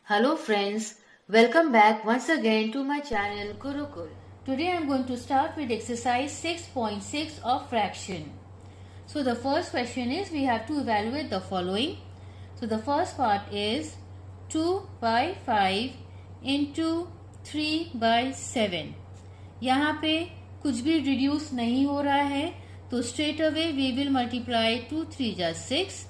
Hello friends, welcome back once again to my channel Gurukul. Today I am going to start with exercise 6.6 of fraction. So the first question is we have to evaluate the following. So the first part is 2 by 5 into 3 by 7. यहाँ पे कुछ भी reduce नहीं हो रहा है तो straight away we will multiply 2 3 जा 6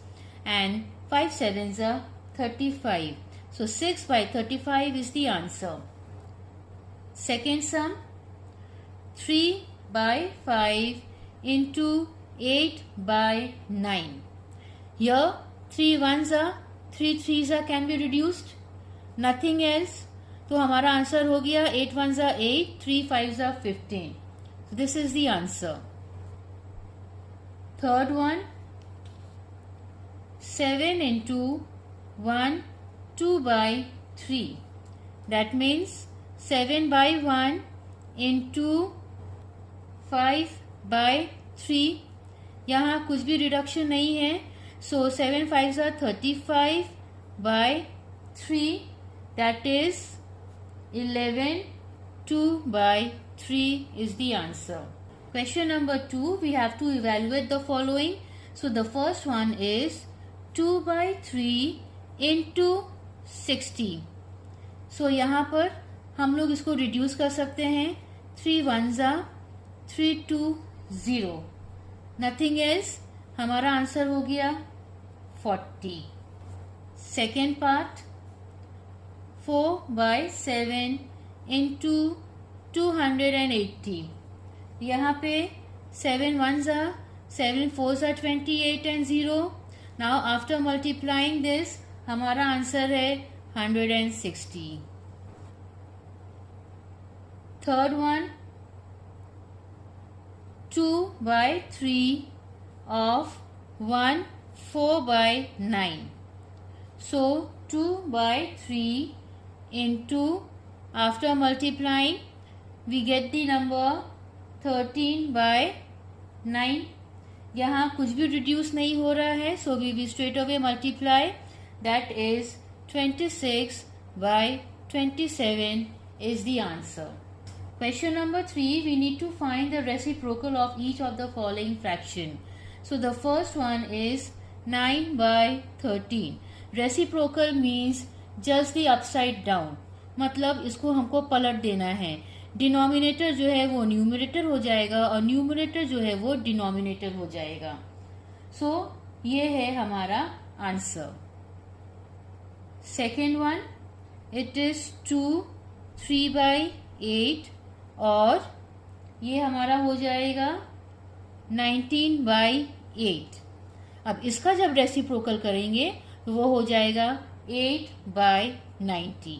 and 5 7 जा 35. So 6 by 35 is the answer. Second sum, 3 by 5 into 8 by 9. Here 3 ones are, 3 threes are can be reduced. Nothing else. तो हमारा आंसर हो गया 8 ones are 8, 3 5s are 15. So this is the answer. Third one, 7 into 1 2 by 3. That means 7 by 1 into 5 by 3. यहाँ कुछ भी reduction नहीं है. So 7 5s are 35 by 3. That is 11. 2 by 3 is the answer. Question number 2, we have to evaluate the following. So the first one is 2 by 3 into 60. So यहाँ पर हम लोग इसको रिड्यूस कर सकते हैं. 3 ones are 3 2 0. Nothing else. हमारा answer हो गया 40. Second part, 4 by 7 into 280. यहाँ पे 7 ones are, 7 4s are 28 and 0. Now after multiplying this हमारा आंसर है 160. Third one, 2 by 3 of 1 4 by 9. So 2 by 3 into, after multiplying we get the number 13 by 9. यहाँ कुछ भी रिड्यूस नहीं हो रहा है, so we will straight away multiply. That is 26 by 27 is the answer. Question number 3, we need to find the reciprocal of each of the following fraction. So the first one is 9 by 13. Reciprocal means just the upside down. मतलब इसको हमको पलट देना है. Denominator जो है वो numerator हो जाएगा और न्यूमरेटर जो है वो डिनोमिनेटर हो जाएगा. सो ये है हमारा answer. Second one, it is 2 3 by 8 और ये हमारा हो जाएगा 19 by 8. अब इसका जब रेसिप्रोकल करेंगे तो वो हो जाएगा 8 by 90.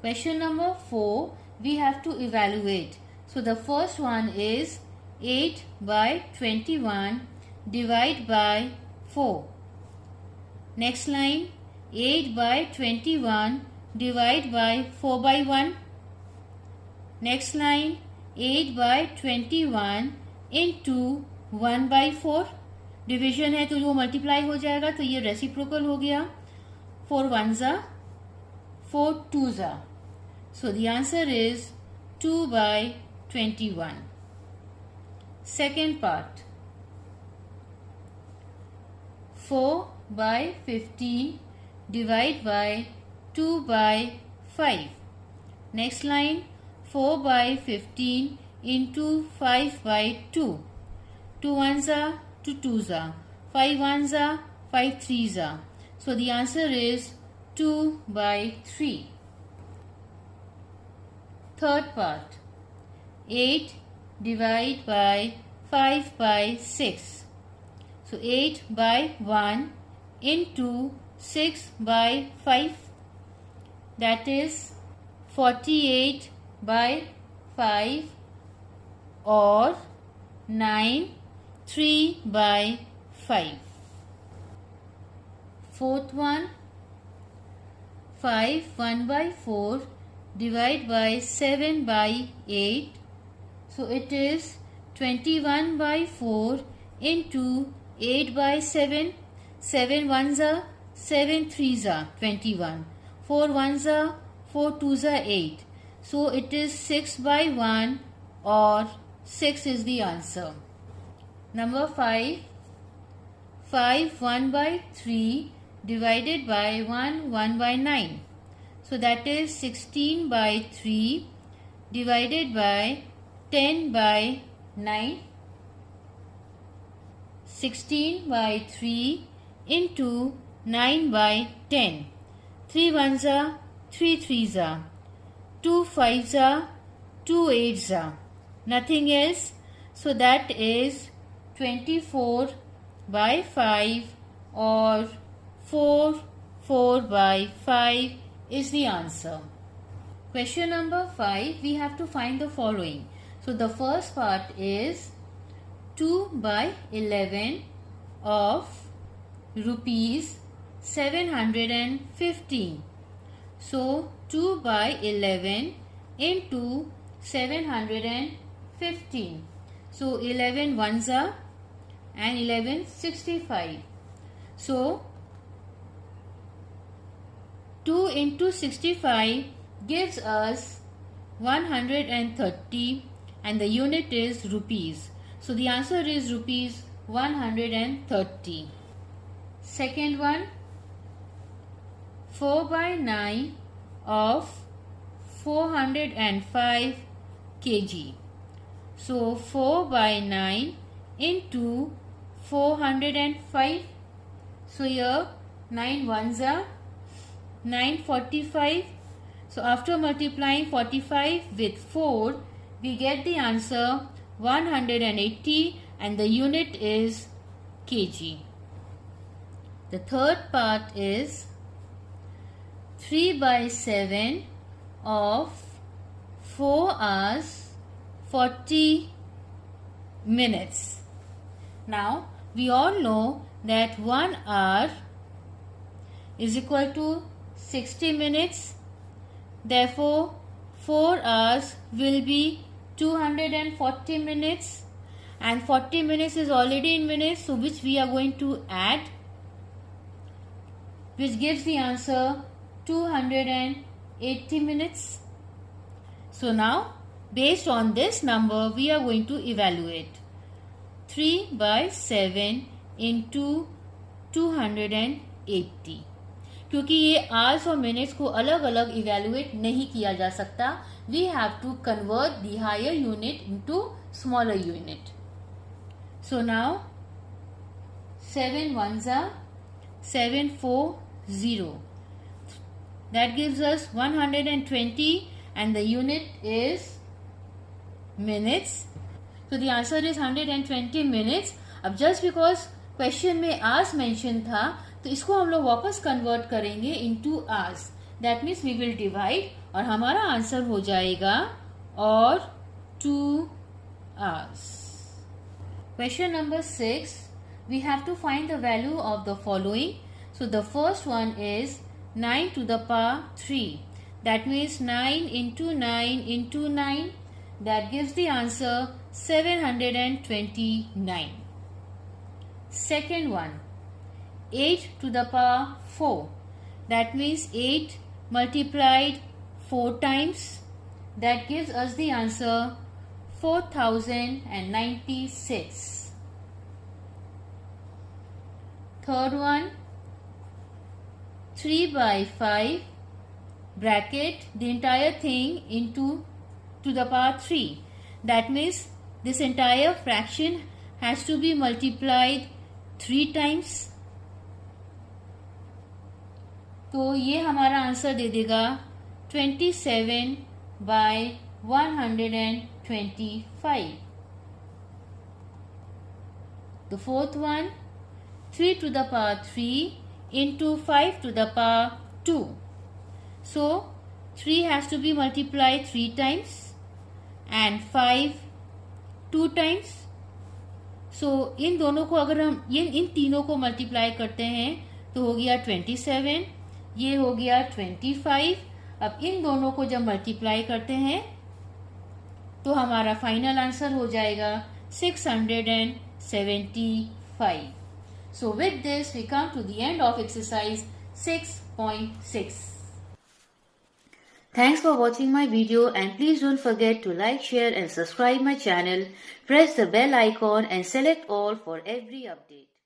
Question number 4, we have to evaluate. So the first one is 8 by 21 divide by 4. Next line, 8 by 21 divide by 4 by 1. Next line, 8 by 21 into 1 by 4. Division है तो जो मल्टीप्लाई हो जाएगा तो ये रेसिप्रोकल हो गया. 4 ones are, 4 twos are. So the answer is 2 by 21. Second part, 4 by 15 divide by 2 by 5. Next line, 4 by 15 into 5 by 2. 2 ones are, 2 twos are. 5 ones are, 5 threes are. So the answer is 2 by 3. Third part, 8 divide by 5 by 6. So 8 by 1 into 6 by 5. That is 48 by 5 or 9 3 by 5. Fourth one, 5 1 by 4 divide by 7 by 8. So it is 21 by 4 into 8 by 7. 7 ones are, 7 threes are 21. 4 ones are 4 twos are 8. So it is 6 by 1 or 6 is the answer. Number 5. 5 1 by 3 divided by 1 by 9. So that is 16 by 3 divided by 10 by 9. 16 by 3 into 9 by 10. 3 ones are 3 threes are. 2 fives are 2 eights are. Nothing else. So that is 24 by 5 or 4 by 5 is the answer. Question number 5, we have to find the following. So the first part is 2 by 11 of rupees 715. So 2 by 11 into 715. So 11 ones are and 11 65. So 2 into 65 gives us 130 and the unit is rupees. So the answer is rupees 130. Second one, 4 by 9 of 405 kg. So 4 by 9 into 405. So here 9 ones are 945. So after multiplying 45 with 4, we get the answer 180 and the unit is kg. The third part is 3 by 7 of 4 hours 40 minutes. Now we all know that 1 hour is equal to 60 minutes. Therefore 4 hours will be 240 minutes and 40 minutes is already in minutes, so which we are going to add, which gives the answer 280 minutes. So now based on this number we are going to evaluate 3 by 7 into 280. क्योंकि ये hours और minutes को अलग अलग evaluate नहीं किया जा सकता, we have to convert the higher unit into smaller unit. So now 7 ones are 740. That gives us 120 and the unit is minutes. So the answer is 120 minutes. अब just because क्वेश्चन में hours mention था तो इसको हम लोग वापस convert करेंगे into hours. That means we will divide और हमारा आंसर हो जाएगा और 2 hours. Question number 6, we have to find the value of the following. So the first one is 9 to the power 3. That means 9 into 9 into 9. That gives the answer 729. Second one, 8 to the power 4. That means 8 multiplied 4 times. That gives us the answer 4096. Third one, 3 by 5 bracket the entire thing into to the power 3. That means this entire fraction has to be multiplied 3 times. तो ये हमारा answer दे देगा 27 by 125. The fourth one, 3 to the power 3 into 5 to the power 2. So 3 has to be multiplied 3 times and 5 2 times. So इन दोनों को अगर हम इन तीनों को मल्टीप्लाई करते हैं तो हो गया 27, ये हो गया 25. अब इन दोनों को जब मल्टीप्लाई करते हैं तो हमारा फाइनल आंसर हो जाएगा 675. So with this we come to the end of exercise 6.6. Thanks for watching my video and please don't forget to like, share and subscribe my channel. Press the bell icon and select all for every update.